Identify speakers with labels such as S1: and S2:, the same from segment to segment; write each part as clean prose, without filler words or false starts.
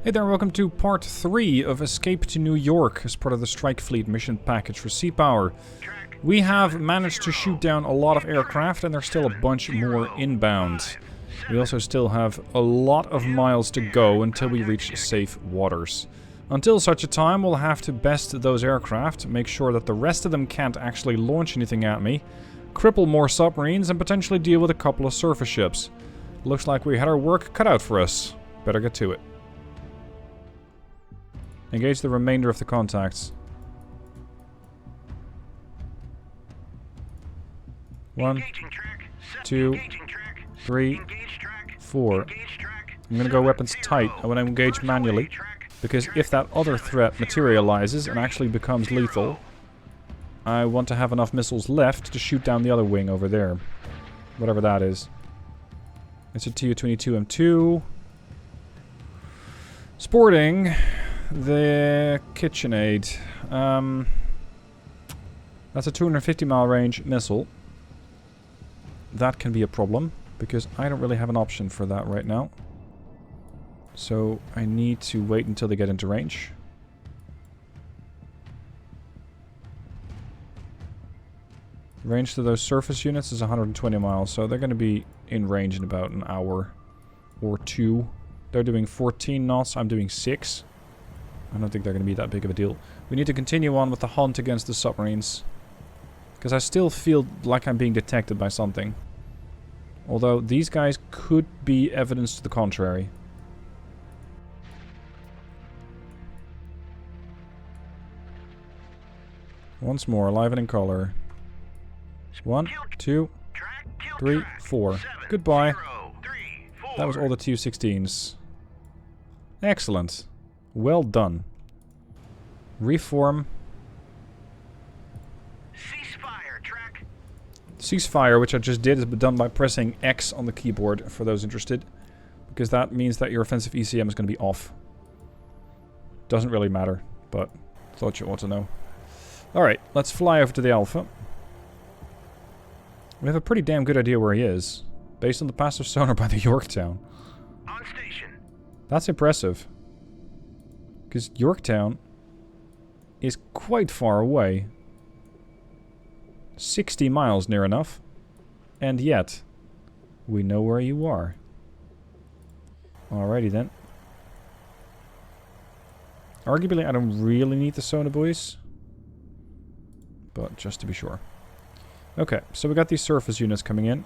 S1: Hey there, welcome to part 3 of Escape to New York as part of the Strike Fleet mission package for Sea Power. We have managed to shoot down a lot of aircraft and there's still a bunch more inbound. We also still have a lot of miles to go until we reach safe waters. Until such a time, we'll have to best those aircraft, make sure that the rest of them can't actually launch anything at me, cripple more submarines, and potentially deal with a couple of surface ships. Looks like we had our work cut out for us. Better get to it. Engage the remainder of the contacts. 1, 2, 3, 4. I'm gonna go weapons tight. I want to engage manually. Because if that other threat materializes and actually becomes lethal, I want to have enough missiles left to shoot down the other wing over there. Whatever that is. It's a Tu-22M2. Sporting the KitchenAid. That's a 250 mile range missile. That can be a problem, because I don't really have an option for that right now. So I need to wait until they get into range. Range to those surface units is 120 miles, so they're going to be in range in about an hour or two. They're doing 14 knots, I'm doing 6. I don't think they're going to be that big of a deal. We need to continue on with the hunt against the submarines. Because I still feel like I'm being detected by something. Although these guys could be evidence to the contrary. Once more, alive and in color. 1, 2, 3, 4. Goodbye. That was all the Tu-16s. Excellent. Well done. Reform. Ceasefire, which I just did, is done by pressing X on the keyboard, for those interested. Because that means that your offensive ECM is going to be off. Doesn't really matter, but thought you ought to know. Alright, let's fly over to the Alpha. We have a pretty damn good idea where he is, based on the passive sonar by the Yorktown.
S2: On station.
S1: That's impressive. Because Yorktown is quite far away. 60 miles near enough. And yet, we know where you are. Alrighty then. Arguably, I don't really need the sonar buoys. But just to be sure. Okay, so we got these surface units coming in.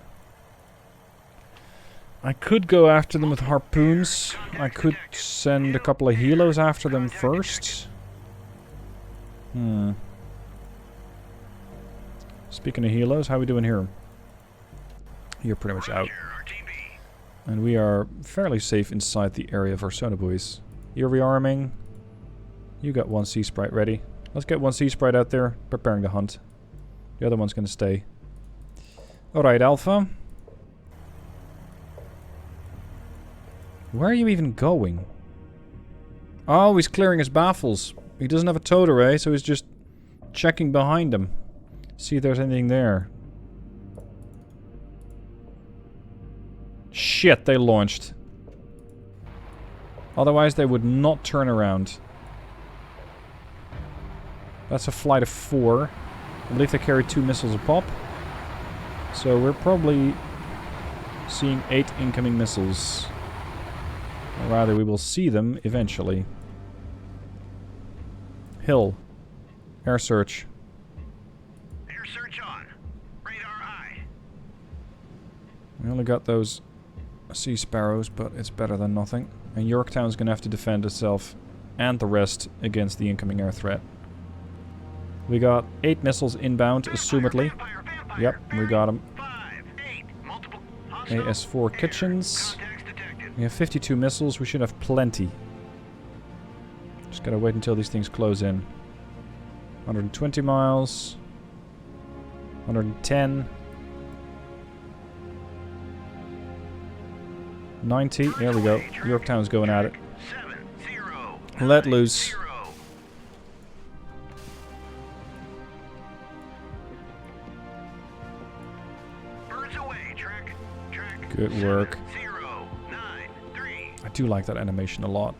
S1: I could go after them with harpoons. I could send a couple of helos after them first. Speaking of helos, how are we doing here? You're pretty much out. And we are fairly safe inside the area of our sonar buoys. You're rearming. You got one Sea Sprite ready. Let's get one Sea Sprite out there, preparing the hunt. The other one's gonna stay. Alright, Alpha. Where are you even going? Oh, he's clearing his baffles. He doesn't have a towed array, so he's just checking behind him. See if there's anything there. Shit, they launched. Otherwise, they would not turn around. That's a flight of 4. I believe they carry 2 missiles a pop. So we're probably seeing 8 incoming missiles. Or rather, we will see them eventually. Hill. Air search.
S2: Air search on. Radar high.
S1: We only got those Sea Sparrows, but it's better than nothing. And Yorktown's gonna have to defend itself and the rest against the incoming air threat. We got 8 missiles inbound, assumedly. Yep, we got them. AS-4 kitchens. We have 52 missiles, we should have plenty. Just gotta wait until these things close in. 120 miles. 110. 90, there we go. Yorktown's going at it. Let loose. Good work. I do like that animation a lot.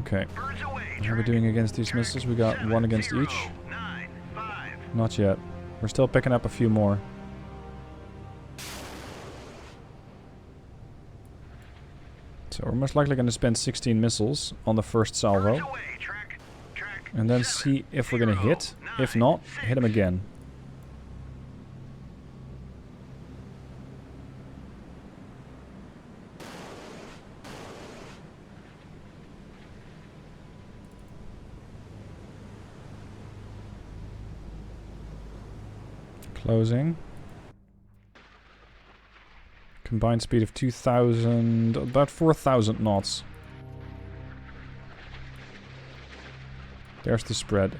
S1: Okay.
S2: Birds away,
S1: How are we doing against these missiles? We got one against each.
S2: 9-5.
S1: Not yet. We're still picking up a few more. So we're most likely going to spend 16 missiles on the first
S2: Birds
S1: salvo.
S2: away, track
S1: And then see if we're going to hit. If not, hit him again. Closing. Combined speed of 2,000, about 4,000 knots. There's the spread.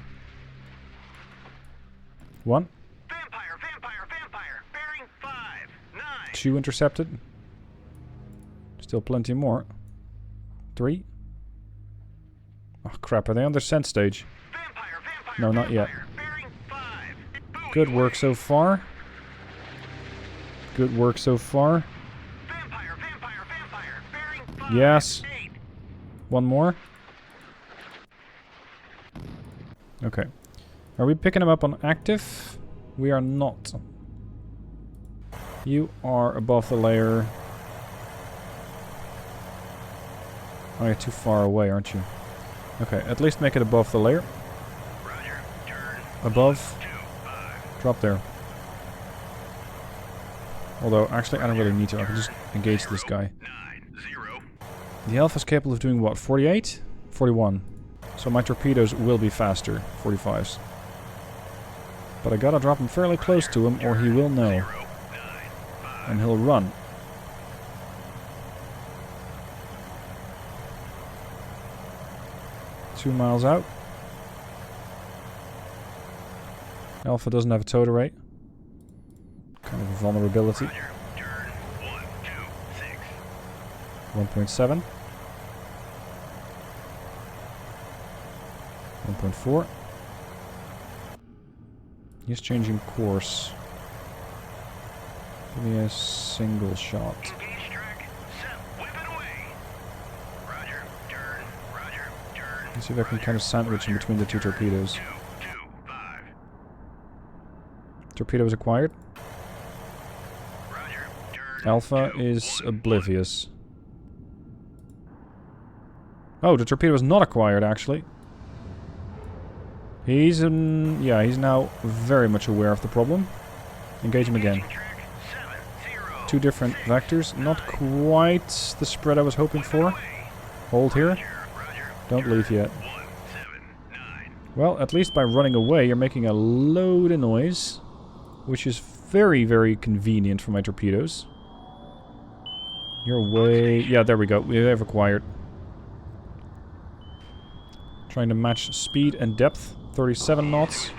S1: One.
S2: Vampire, bearing 5-9.
S1: 2 intercepted. Still plenty more. 3. Oh crap, are they on their scent stage?
S2: Vampire,
S1: No, not yet.
S2: bearing 5.
S1: Good work so far. Good work so far.
S2: Vampire, bearing 5.
S1: Yes.
S2: 8.
S1: One more. Okay. Are we picking them up on active? We are not. You are above the layer. Oh, you're too far away, aren't you? Okay, at least make it above the layer.
S2: Roger, turn.
S1: Above.
S2: 2-5.
S1: Drop there. Although, actually, I don't really need to. I can just engage this guy.
S2: 9-0.
S1: The Alpha is capable of doing what? 48? 41. So my torpedoes will be faster. 45s. But I gotta drop him fairly close to him, or he will know.
S2: 9-5.
S1: And he'll run. Two miles out. Alpha doesn't have a tow rate. Kind of a vulnerability.
S2: Roger, turn. 1-2-6.
S1: 1.7. 1.4. He's changing course. Give me a single shot.
S2: Engage track. Set. Whip it away. Roger, turn.
S1: Let's see if I can kind of sandwich in between the two torpedoes.
S2: 2-2-5.
S1: Torpedoes acquired.
S2: Roger, turn.
S1: Alpha is oblivious. Oh, the torpedo is not acquired, actually. He's he's now very much aware of the problem. Engage him again.
S2: Track 7-0.
S1: Two different vectors. Not quite the spread I was hoping for. Hold here. Don't leave yet.
S2: 179.
S1: Well, at least by running away, you're making a load of noise. Which is very, very convenient for my torpedoes. You're way... Yeah, there we go. We have acquired. Trying to match speed and depth. 37 knots.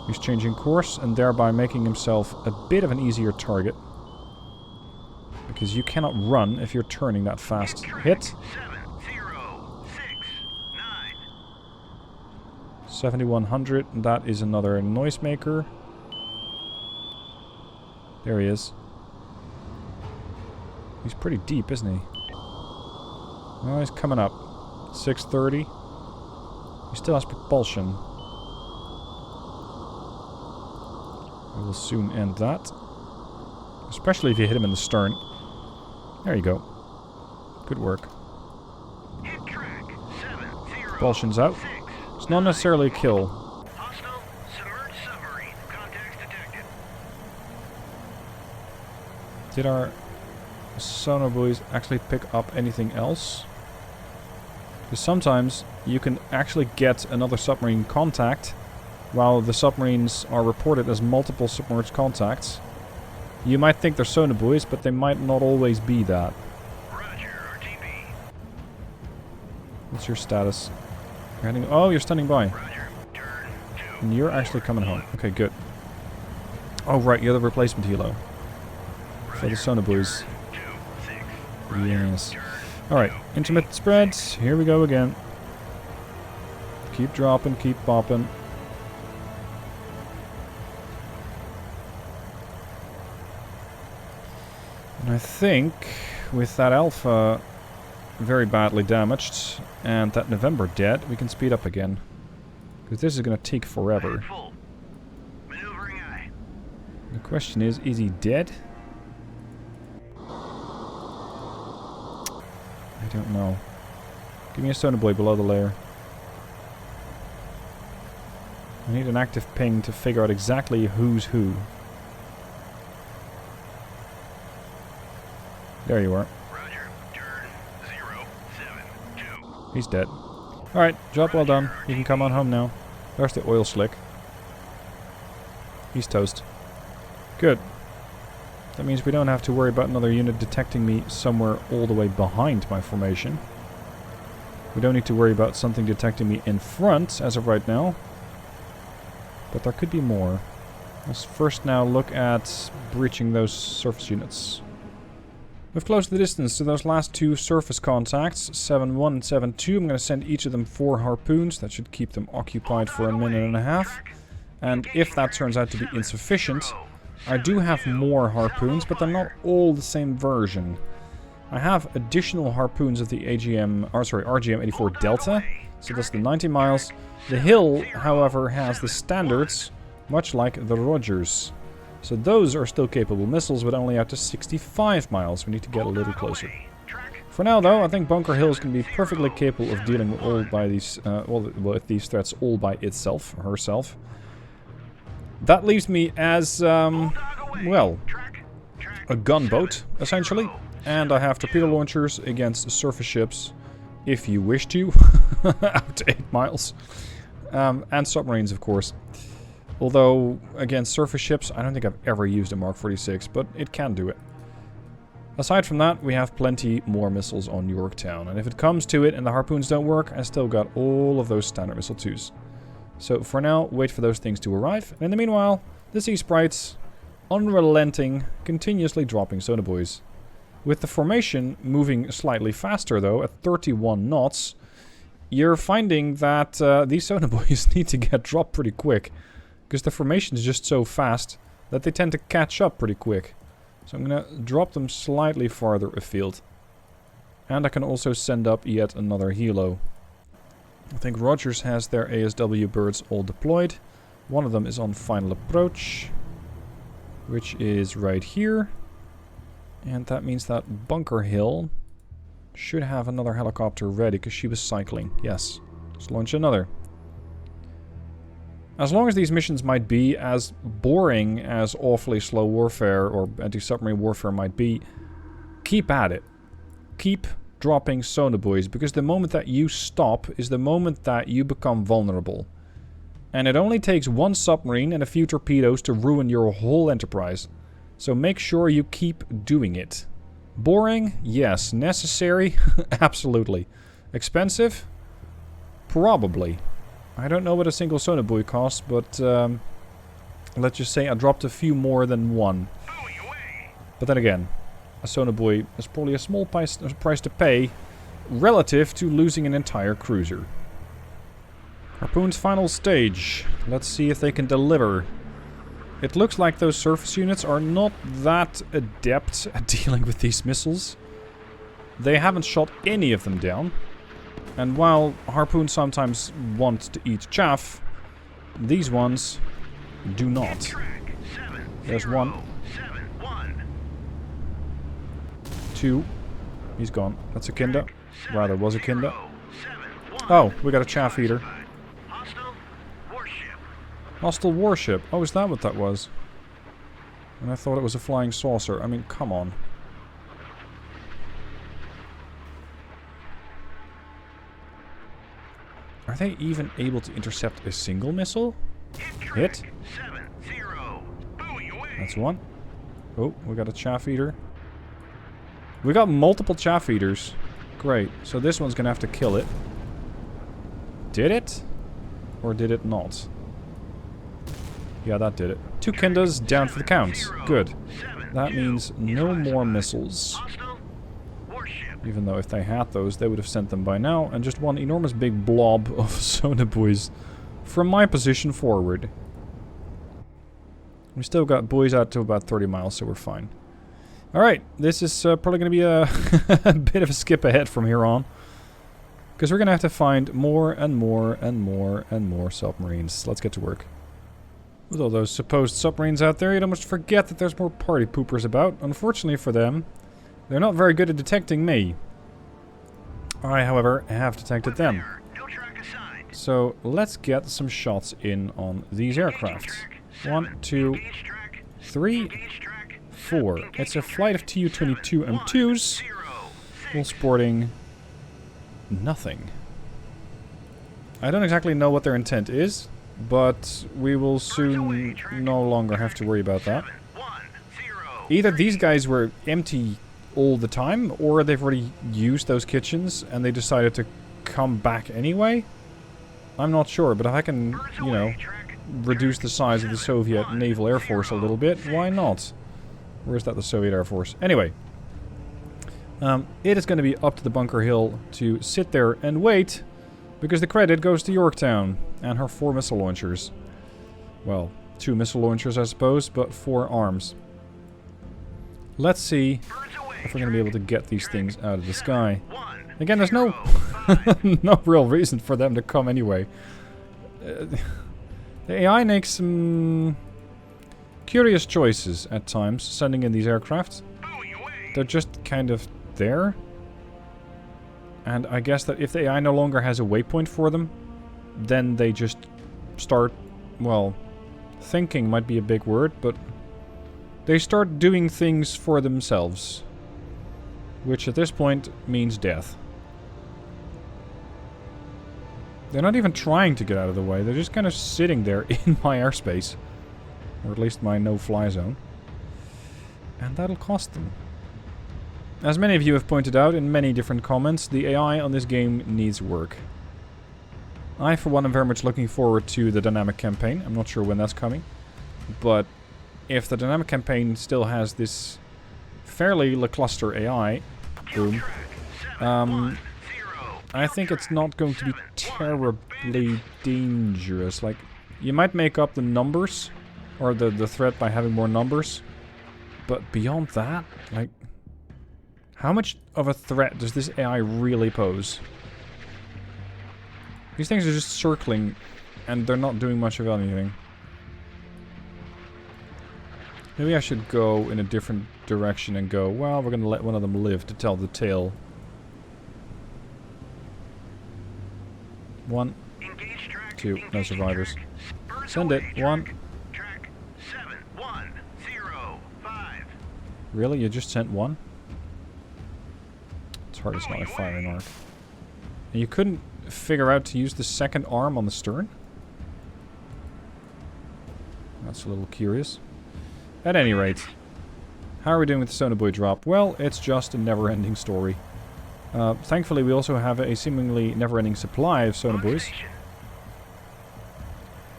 S1: He's changing course and thereby making himself a bit of an easier target. Because you cannot run if you're turning that fast. Hit. 7100. That is another noisemaker. There he is. He's pretty deep, isn't he? Oh, he's coming up. 630. He still has propulsion. We will soon end that. Especially if you hit him in the stern. There you go. Good work.
S2: Hit track 70.
S1: Propulsion's out. It's not necessarily a kill.
S2: Hostile submerged submarine. Contacts detected.
S1: Did our sonar buoys actually pick up anything else? Because sometimes you can actually get another submarine contact while the submarines are reported as multiple submerged contacts. You might think they're sonar buoys, but they might not always be that.
S2: Roger, RTB.
S1: What's your status? You're heading... Oh, you're standing by.
S2: Roger, turn 2.
S1: And you're actually coming home. Okay, good. Oh, right, you're the replacement helo. For the sonar buoys.
S2: 2-6.
S1: Yes. Alright, intermittent spreads. Here we go again. Keep dropping, keep popping. And I think with that Alpha very badly damaged and that November dead, we can speed up again. Because this is going to take forever.
S2: Full. Maneuvering eye.
S1: The question is he dead? I don't know. Give me a sonar boy below the layer. I need an active ping to figure out exactly who's who. There you are.
S2: Roger. Turn 072.
S1: He's dead. Alright, job well done. You can come on home now. There's the oil slick. He's toast. Good. That means we don't have to worry about another unit detecting me somewhere all the way behind my formation. We don't need to worry about something detecting me in front as of right now. But there could be more. Let's first now look at breaching those surface units. We've closed the distance to those last two surface contacts, 7-1 and 7-2. I'm going to send each of them 4 harpoons. That should keep them occupied for a minute and a half. And if that turns out to be insufficient, I do have more harpoons, but they're not all the same version. I have additional harpoons of the RGM-84 Delta, so that's the 90 miles. The Hill, however, has the standards, much like the Rogers. So those are still capable missiles, but only out to 65 miles. We need to get a little closer. For now, though, I think Bunker Hill is going to be perfectly capable of dealing with all by these, with these threats all by itself, or herself. That leaves me as, well, a gunboat, essentially. And I have torpedo launchers against surface ships, if you wish to, out to 8 miles. And submarines, of course. Although, against surface ships, I don't think I've ever used a Mark 46, but it can do it. Aside from that, we have plenty more missiles on Yorktown. And if it comes to it and the harpoons don't work, I still got all of those standard missile 2s. So for now, wait for those things to arrive. And in the meanwhile, the Sea Sprites, unrelenting, continuously dropping sonar buoys. With the formation moving slightly faster, though, at 31 knots, you're finding that these sonar buoys need to get dropped pretty quick. Because the formation is just so fast that they tend to catch up pretty quick. So I'm going to drop them slightly farther afield. And I can also send up yet another helo. I think Rogers has their ASW birds all deployed. One of them is on final approach, which is right here. And that means that Bunker Hill should have another helicopter ready because she was cycling. Yes, let's launch another. As long as these missions might be as boring as awfully slow warfare or anti-submarine warfare might be, keep at it. Keep dropping sonar buoys, because the moment that you stop is the moment that you become vulnerable. And it only takes one submarine and a few torpedoes to ruin your whole enterprise. So make sure you keep doing it. Boring? Yes. Necessary? Absolutely. Expensive? Probably. I don't know what a single sonar buoy costs, but let's just say I dropped a few more than one. But then again, a sonar buoy is probably a small price to pay relative to losing an entire cruiser. Harpoon's final stage. Let's see if they can deliver. It looks like those surface units are not that adept at dealing with these missiles. They haven't shot any of them down. And while harpoons sometimes want to eat chaff, these ones do not. There's one. 2. He's gone. That's a Kinder. Rather, was a Kinder. Oh, we got a chaff eater. Hostile warship. Oh, is that what that was? And I thought it was a flying saucer. I mean, come on. Are they even able to intercept a single missile? Hit. That's one. Oh, we got a chaff eater. We got multiple chaff eaters. Great. So this one's gonna have to kill it. Did it? Or did it not? Yeah, that did it. 2 Kinders down for the count. Good. That means no more missiles. Even though if they had those, they would have sent them by now. And just one enormous big blob of sonar buoys from my position forward. We still got buoys out to about 30 miles, so we're fine. Alright, this is probably going to be a, a bit of a skip ahead from here on. Because we're going to have to find more and more and more and more submarines. Let's get to work. With all those supposed submarines out there, you'd almost forget that there's more party poopers about. Unfortunately for them, they're not very good at detecting me. I, however, have detected them. So let's get some shots in on these aircrafts. 1, 2, 3, 4. It's a flight of Tu-22 M2s, all sporting nothing. I don't exactly know what their intent is, but we will soon no longer have to worry about that. Either these guys were empty all the time, or they've already used those kitchens and they decided to come back anyway. I'm not sure, but if I can, you know, reduce the size of the Soviet Naval Air Force a little bit, why not? Where is that, the Soviet Air Force? Anyway, it is going to be up to the Bunker Hill to sit there and wait, because the credit goes to Yorktown and her 4 missile launchers. Well, 2 missile launchers, I suppose, but 4 arms. Let's see if we're going to be able to get these things out of the sky. Again, there's no no real reason for them to come anyway. The AI makes some curious choices at times, sending in these aircraft. They're just kind of there. And I guess that if the AI no longer has a waypoint for them, then they just start, well, thinking might be a big word, but they start doing things for themselves. Which at this point means death. They're not even trying to get out of the way, they're just kind of sitting there in my airspace. Or at least my no-fly zone. And that'll cost them. As many of you have pointed out in many different comments, the AI on this game needs work. I, for one, am very much looking forward to the dynamic campaign. I'm not sure when that's coming. But if the dynamic campaign still has this fairly lackluster AI, boom, I think it's not going to be terribly dangerous. Like, you might make up the numbers, or the threat by having more numbers, but beyond that, like, how much of a threat does this AI really pose? These things are just circling, and they're not doing much of anything. Maybe I should go in a different direction and go, well, we're gonna let one of them live to tell the tale. 1, 2, no survivors. Send it. 1. Really? You just sent 1? It's hard, it's not a firing arc. And you couldn't figure out to use the second arm on the stern? That's a little curious. At any rate, how are we doing with the Sonobuoy drop? Well, it's just a never-ending story. Thankfully, we also have a seemingly never-ending supply of Sonobuoys.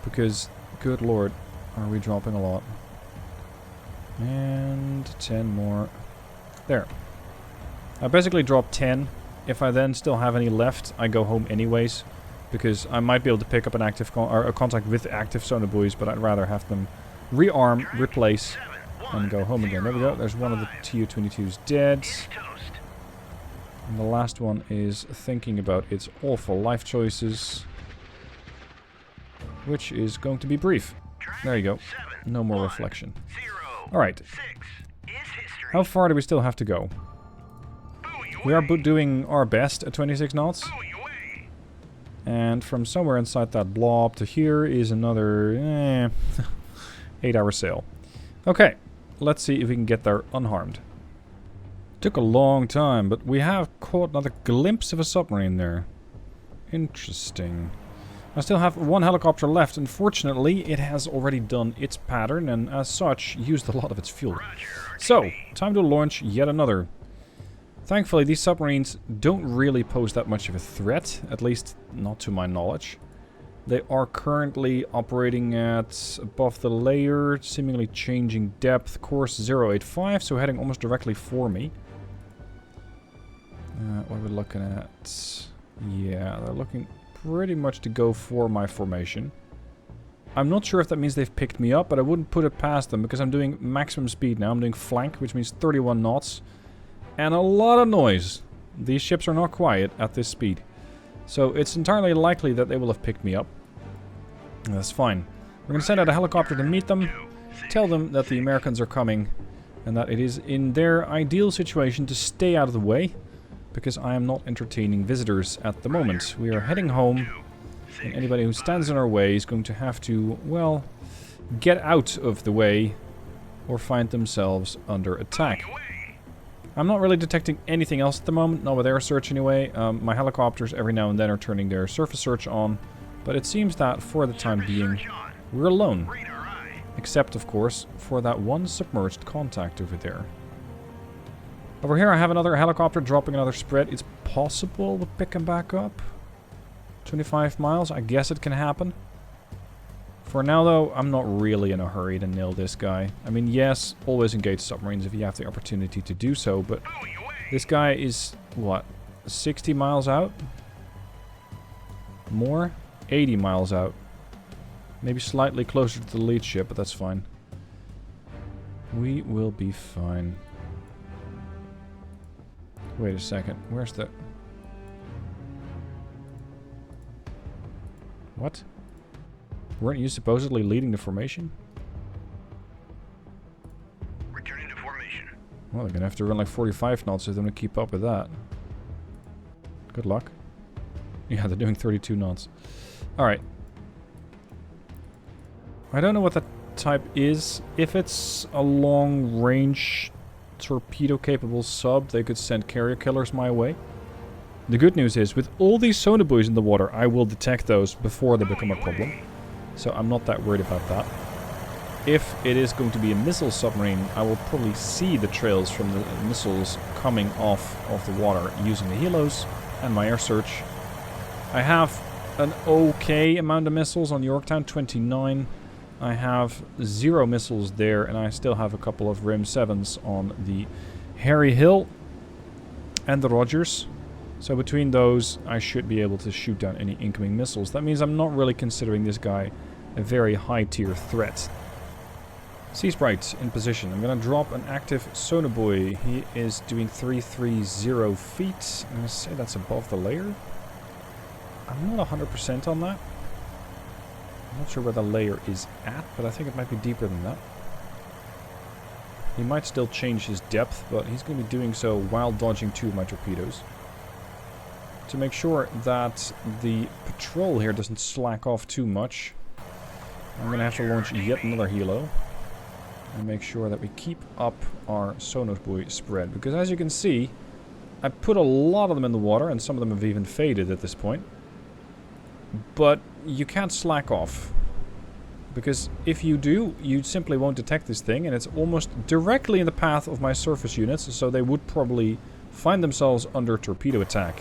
S1: Because, good lord, are we dropping a lot. And 10 more. There. I basically dropped 10. If I then still have any left, I go home anyways. Because I might be able to pick up an active or a contact with active Sonobuoys, but I'd rather have them rearm, replace, and go home again. There we go. There's one of the Tu-22s dead. And the last one is thinking about its awful life choices. Which is going to be brief. There you go. No more reflection. Alright. How far do we still have to go? We are doing our best at 26 knots. And from somewhere inside that blob to here is another 8-hour sail. Okay, let's see if we can get there unharmed. Took a long time, but we have caught another glimpse of a submarine there. Interesting. I still have 1 helicopter left. Unfortunately, it has already done its pattern and as such used a lot of its fuel. So, time to launch yet another. Thankfully, these submarines don't really pose that much of a threat, at least not to my knowledge. They are currently operating at above the layer, seemingly changing depth, course 085, so heading almost directly for me. What are we looking at? Yeah, they're looking pretty much to go for my formation. I'm not sure if that means they've picked me up, but I wouldn't put it past them because I'm doing maximum speed now. I'm doing flank, which means 31 knots. And a lot of noise. These ships are not quiet at this speed. So it's entirely likely that they will have picked me up. And that's fine. We're going to send out a helicopter to meet them. Tell them that the Americans are coming. And that it is in their ideal situation to stay out of the way. Because I am not entertaining visitors at the moment. We are heading home. And anybody who stands in our way is going to have to, well, get out of the way or find themselves under attack. I'm not really detecting anything else at the moment, not with air search anyway. My helicopters every now and then are turning their surface search on, but it seems that for the time being, we're alone. Except, of course, for that one submerged contact over there. Over here I have another helicopter dropping another spread. It's possible to pick him back up. 25 miles, I guess it can happen. For now though, I'm not really in a hurry to nail this guy. I mean, yes, always engage submarines if you have the opportunity to do so, but this guy is, what, 60 miles out? More? 80 miles out. Maybe slightly closer to the lead ship, but that's fine. We will be fine. Wait a second, where's the... What? Weren't you supposedly leading the formation?
S2: Returning to formation.
S1: Well, they're gonna have to run like 45 knots if they're gonna keep up with that. Good luck. Yeah, they're doing 32 knots. Alright. I don't know what that type is. If it's a long-range torpedo-capable sub, they could send carrier killers my way. The good news is, with all these sonar buoys in the water, I will detect those before they become a problem. So I'm not that worried about that. If it is going to be a missile submarine, I will probably see the trails from the missiles coming off of the water using the helos and my air search. I have an okay amount of missiles on Yorktown, 29. I have 0 missiles there, and I still have a couple of RIM 7s on the Harry Hill and the Rogers. So between those, I should be able to shoot down any incoming missiles. That means I'm not really considering this guy a very high-tier threat. Sea Sprite in position. I'm going to drop an active sonar buoy. He is doing 330 feet. I'm going to say that's above the layer. I'm not 100% on that. I'm not sure where the layer is at, but I think it might be deeper than that. He might still change his depth, but he's going to be doing so while dodging 2 of my torpedoes. To make sure that the patrol here doesn't slack off too much, I'm going to have to launch yet another helo. And make sure that we keep up our sonar buoy spread. Because as you can see, I put a lot of them in the water, and some of them have even faded at this point. But you can't slack off. Because if you do, you simply won't detect this thing, and it's almost directly in the path of my surface units, so they would probably find themselves under torpedo attack.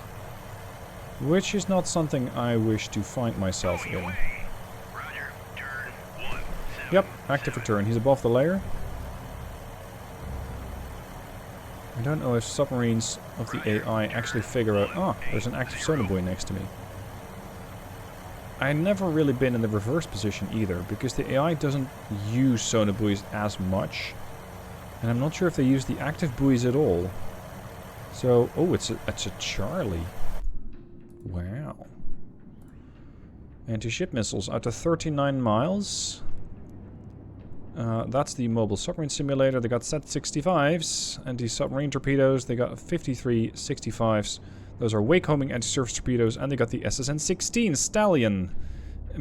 S1: Which is not something I wish to find myself in.
S2: Roger. Turn 1.
S1: Yep, active return. He's above the layer. I don't know if submarines of the AI actually figure out... Ah, there's an active sonar buoy next to me. I've never really been in the reverse position either, because the AI doesn't use sonar buoys as much. And I'm not sure if they use the active buoys at all. So, oh, it's a Charlie. Wow. Anti-ship missiles out to 39 miles. That's the mobile submarine simulator. They got SET-65s. Anti-submarine torpedoes. They got 53 65s. Those are wake-homing anti-surface torpedoes. And they got the SSN-16 Stallion.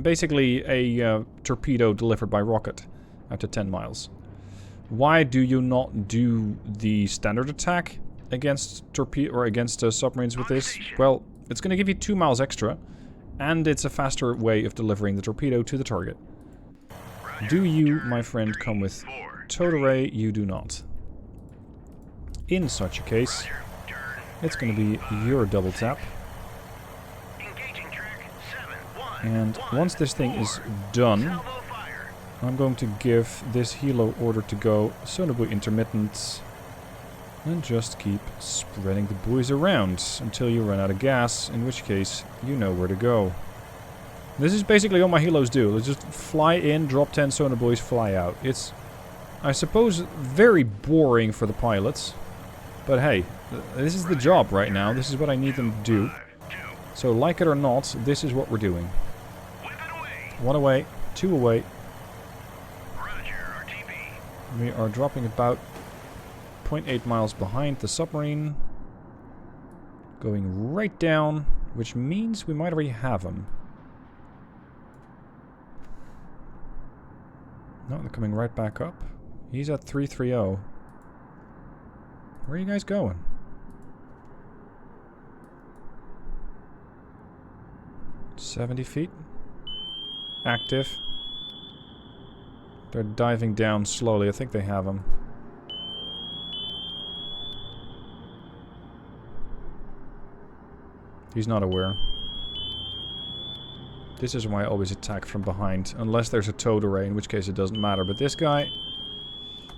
S1: Basically a torpedo delivered by rocket out to 10 miles. Why do you not do the standard attack against torpedo or against submarines with this? Well, it's going to give you 2 miles extra, and it's a faster way of delivering the torpedo to the target. Do you, my friend, come with towed array? You do not. In such a case, it's going to be your double tap. And once this thing is done, I'm going to give this helo order to go sonar buoy intermittent. And just keep spreading the buoys around until you run out of gas, in which case you know where to go. This is basically all my helos do. Let's just fly in, drop 10 sonar buoys, fly out. It's, I suppose, very boring for the pilots. But hey, this is the job right now. This is what I need them to do. So like it or not, this is what we're doing. One away, two away. We are dropping about 0.8 miles behind the submarine. Going right down, which means we might already have him. No, they're coming right back up. He's at 330. Where are you guys going? "70 feet. Active. They're diving down slowly. I think they have him. He's not aware. This is why I always attack from behind. Unless there's a towed array, in which case it doesn't matter. But this guy,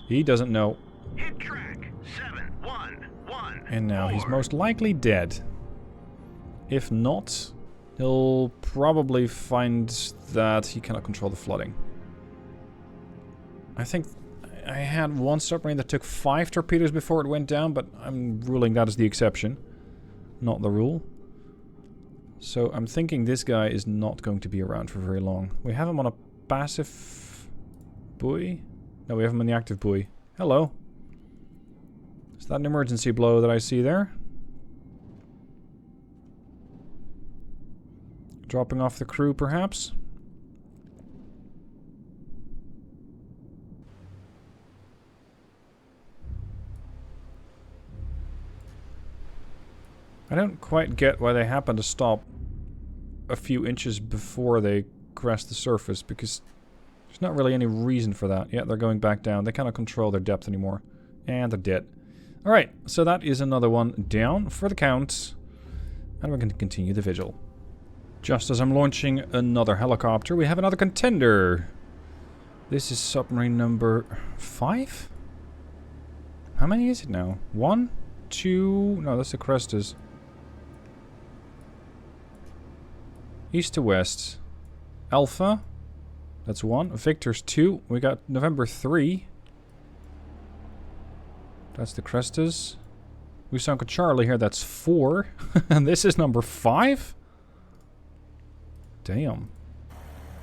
S1: he doesn't know.
S2: Hit track 711.
S1: And now he's most likely dead. If not, he'll probably find that he cannot control the flooding. I think I had one submarine that took 5 torpedoes before it went down, but I'm ruling that as the exception, not the rule. So I'm thinking this guy is not going to be around for very long. We have him on a passive buoy? No, we have him on the active buoy. Hello. Is that an emergency blow that I see there? Dropping off the crew, perhaps? I don't quite get why they happen to stop a few inches before they crest the surface, because there's not really any reason for that. Yeah, they're going back down. They cannot control their depth anymore. And they're dead. Alright, so that is another one down for the count. And we're going to continue the vigil. Just as I'm launching another helicopter, we have another contender. This is submarine number 5? How many is it now? 1? 2? No, that's the Crestas. East to west. Alpha. That's 1. Victor's 2. We got November 3. That's the Crestas. We sunk a Charlie here. That's 4. And this is number 5? Damn.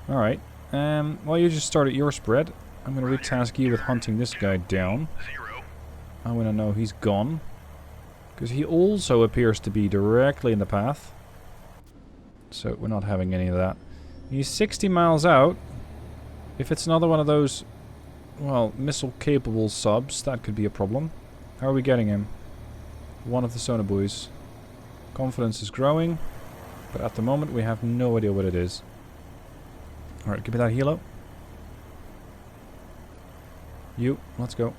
S1: Alright. Well, you just started your spread. I'm going to retask you with hunting this guy down. I want to know he's gone. Because he also appears to be directly in the path. So we're not having any of that. He's 60 miles out. If it's another one of those, well, missile-capable subs, that could be a problem. How are we getting him? One of the sonar buoys. Confidence is growing, but at the moment we have no idea what it is. Alright, give me that helo. You, let's go.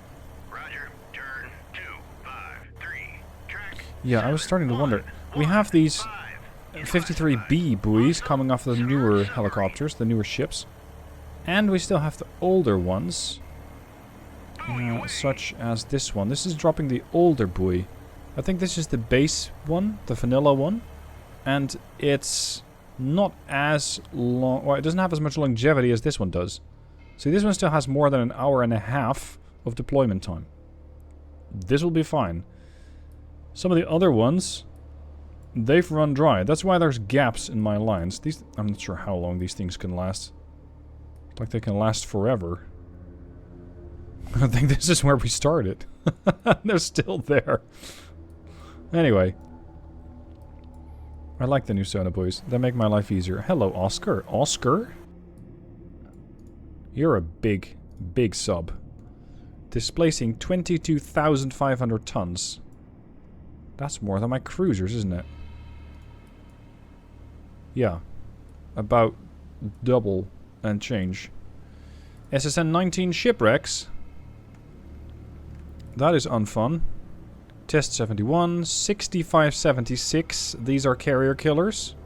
S2: Roger, turn 253. Track.
S1: Yeah, I was starting to wonder. We have these 53B buoys coming off the newer helicopters, the newer ships. And we still have the older ones. Such as this one. This is dropping the older buoy. I think this is the base one, the vanilla one. And it's not as long... Well, it doesn't have as much longevity as this one does. See, this one still has more than an hour and a half of deployment time. This will be fine. Some of the other ones, they've run dry. That's why there's gaps in my lines. These, I'm not sure how long these things can last. It's like they can last forever. I think this is where we started. They're still there. Anyway. I like the new sonar buoys. They make my life easier. Hello, Oscar. Oscar? You're a big, big sub. Displacing 22,500 tons. That's more than my cruisers, isn't it? Yeah. About double and change. SSN 19 shipwrecks. That is unfun. Test 71, 6576. These are carrier killers.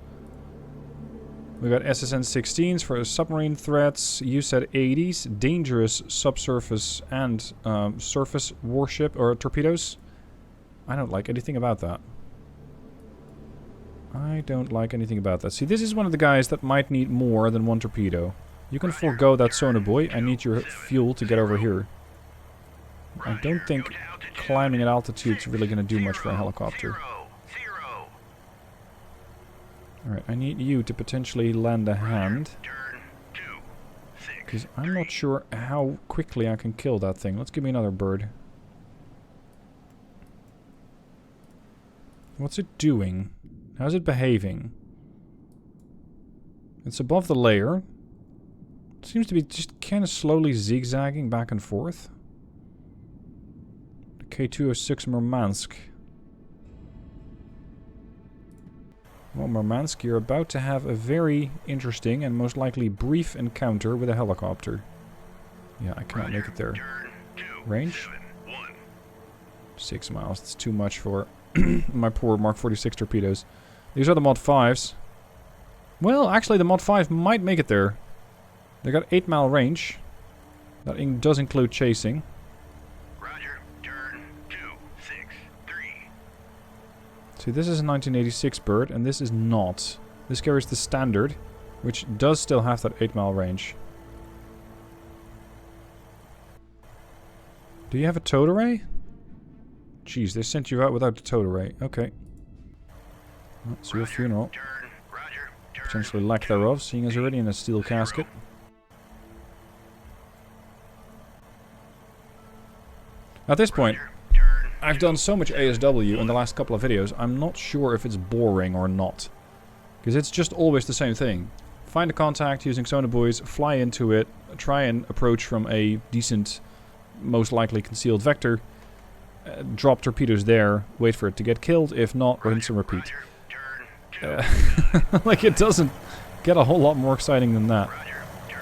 S1: We got SSN 16s for submarine threats. You said 80s. Dangerous subsurface and surface warship or torpedoes. I don't like anything about that. I don't like anything about that. See, this is one of the guys that might need more than one torpedo. You can forego that sonar buoy. I need your fuel to get over here. I don't think climbing at altitude is really going to do much for a helicopter. Alright, I need you to potentially lend a hand. Because I'm not sure how quickly I can kill that thing. Let's give me another bird. What's it doing? How's it behaving? It's above the layer. It seems to be just kind of slowly zigzagging back and forth. The K-206 Murmansk. Well, Murmansk, you're about to have a very interesting and most likely brief encounter with a helicopter. Yeah, I cannot make it there. Range? 6 miles. That's too much for my poor Mark 46 torpedoes. These are the Mod 5s. Well, actually, the Mod 5 might make it there. They got 8-mile range. That does include chasing.
S2: Roger, turn 263.
S1: See, this is a 1986 bird, and this is not. This carries the standard, which does still have that 8-mile range. Do you have a towed array? Jeez, they sent you out without the towed array. Okay. Well, it's your funeral. Potentially lack thereof, seeing as already in a steel casket. At this point, I've done so much ASW in the last couple of videos, I'm not sure if it's boring or not. Because it's just always the same thing. Find a contact using sonar buoys, fly into it, try and approach from a decent, most likely concealed vector, drop torpedoes there, wait for it to get killed, if not, rinse and repeat. Like, it doesn't get a whole lot more exciting than that.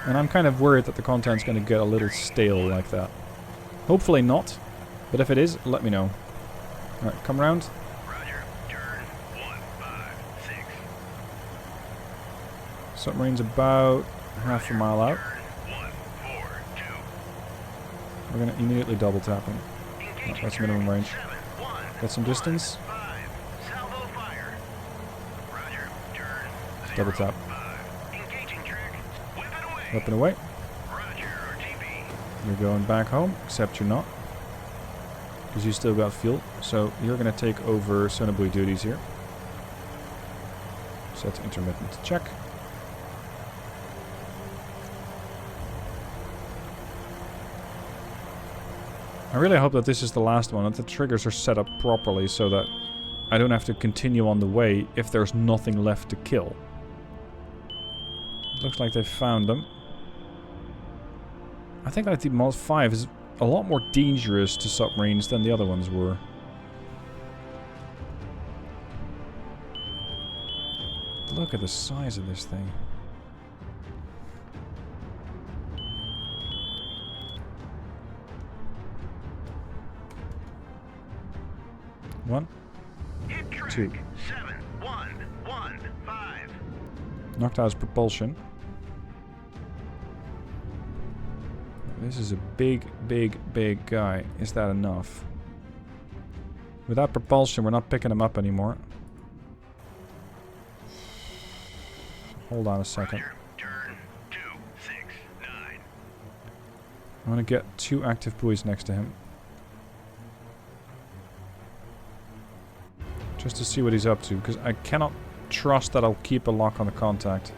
S1: And I'm kind of worried that the content's going to get a little stale like that. Hopefully not, but if it is, let me know. Alright, come around. Submarine's about half a mile out. We're going to immediately double tap him. Oh, that's minimum range. Got some distance. Double tap. Weapon away. You're going back home, except you're not. Because you still got fuel. So you're going to take over sonar buoy duties here. Set intermittent to check. I really hope that this is the last one, that the triggers are set up properly so that I don't have to continue on the way if there's nothing left to kill. Looks like they found them. I think that the Mod 5 is a lot more dangerous to submarines than the other ones were. Look at the size of this thing. One, two.
S2: 7115.
S1: Knocked out his propulsion. This is a big, big, big guy. Is that enough? Without propulsion, we're not picking him up anymore. Hold on a second. I want to get 2 active buoys next to him. Just to see what he's up to, because I cannot trust that I'll keep a lock on the contact.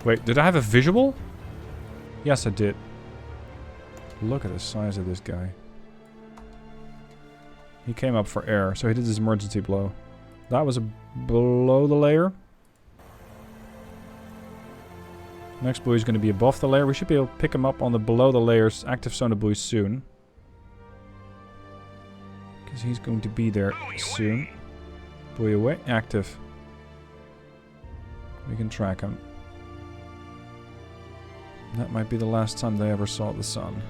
S1: Wait, did I have a visual? Yes, I did. Look at the size of this guy. He came up for air, so he did his emergency blow. That was below the layer. Next buoy is going to be above the layer. We should be able to pick him up on the below the layers active sonar buoy soon. Because he's going to be there soon. Buoy away. Active. We can track him. That might be the last time they ever saw the sun.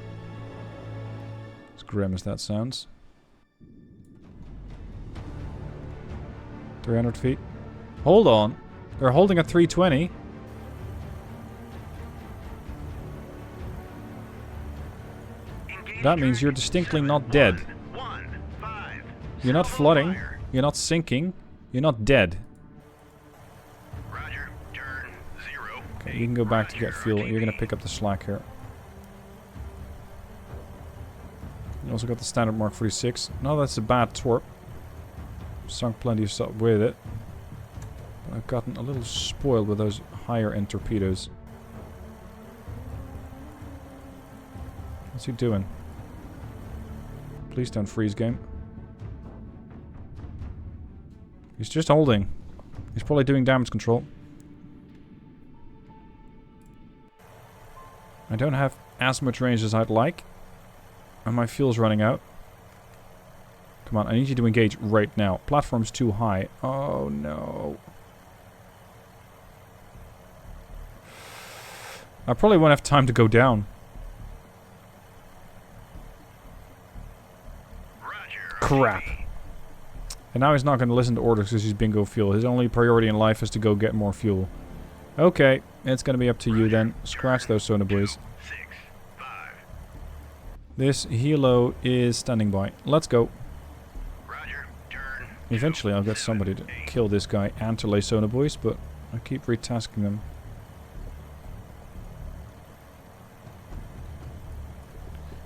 S1: As grim as that sounds. 300 feet. Hold on. They're holding at 320. That means you're distinctly not dead. You're not flooding. You're not sinking. You're not dead.
S2: Roger. Turn 0.
S1: Okay, you can go back to get fuel. You're gonna pick up the slack here. You also got the standard Mark 46. No, that's a bad torp. Sunk plenty of stuff with it. But I've gotten a little spoiled with those higher end torpedoes. What's he doing? Please don't freeze, game. He's just holding. He's probably doing damage control. I don't have as much range as I'd like. And my fuel's running out. Come on, I need you to engage right now. Platform's too high. Oh no. I probably won't have time to go down.
S2: Roger.
S1: Crap. And now he's not going to listen to orders because he's bingo fuel. His only priority in life is to go get more fuel. Okay, it's going to be up to you then. Scratch those sonar buoys.
S2: 6, 5.
S1: This helo is standing by. Let's go.
S2: Roger. Turn.
S1: Eventually I'll get somebody to kill this guy and to lay sonar buoys, but I keep retasking them.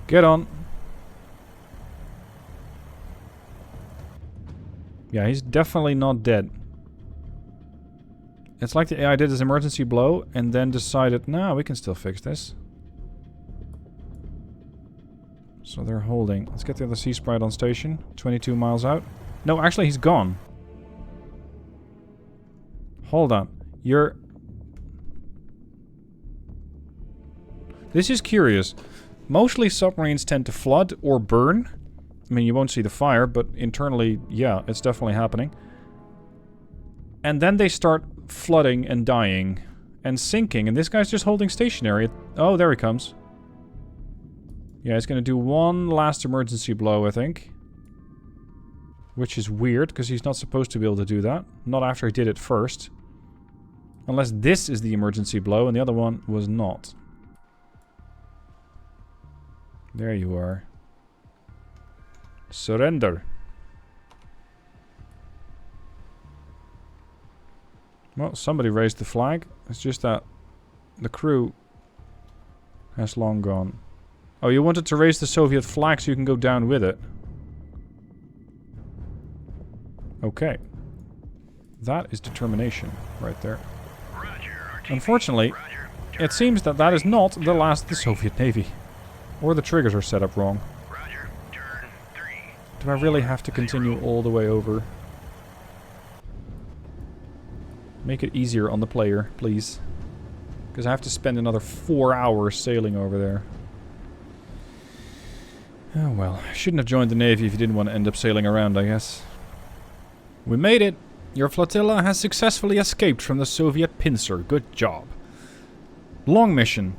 S1: Get on. Yeah, he's definitely not dead. It's like the AI did his emergency blow and then decided, nah, we can still fix this. So they're holding. Let's get the other Sea Sprite on station. 22 miles out. No, actually he's gone. Hold on. You're... This is curious. Mostly submarines tend to flood or burn. I mean, you won't see the fire, but internally, yeah, it's definitely happening. And then they start flooding and dying and sinking, and this guy's just holding stationary. Oh, there he comes. Yeah, he's gonna do one last emergency blow, I think. Which is weird, because he's not supposed to be able to do that. Not after he did it first. Unless this is the emergency blow, and the other one was not. There you are. Surrender. Well, somebody raised the flag. It's just that the crew has long gone. Oh, you wanted to raise the Soviet flag so you can go down with it. Okay. That is determination right there. Unfortunately, it seems that that is not the last of the Soviet Navy. Or the triggers are set up wrong. Do I really have to continue all the way over? Make it easier on the player, please. Because I have to spend another 4 hours sailing over there. Oh well, I shouldn't have joined the Navy if you didn't want to end up sailing around, I guess. We made it! Your flotilla has successfully escaped from the Soviet pincer. Good job. Long mission.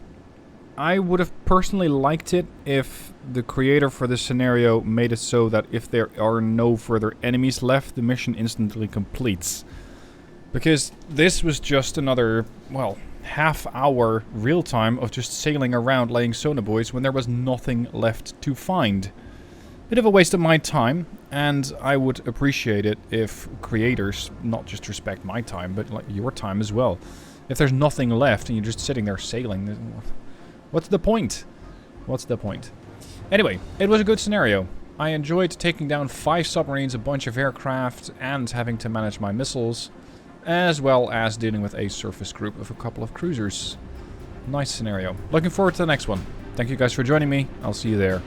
S1: I would have personally liked it if the creator for this scenario made it so that if there are no further enemies left, the mission instantly completes. Because this was just another, well, half-hour real-time of just sailing around laying sonar buoys when there was nothing left to find. Bit of a waste of my time, and I would appreciate it if creators not just respect my time, but like your time as well. If there's nothing left and you're just sitting there sailing, what's the point? What's the point? Anyway, it was a good scenario. I enjoyed taking down 5 submarines, a bunch of aircraft, and having to manage my missiles, as well as dealing with a surface group of a couple of cruisers. Nice scenario. Looking forward to the next one. Thank you guys for joining me. I'll see you there.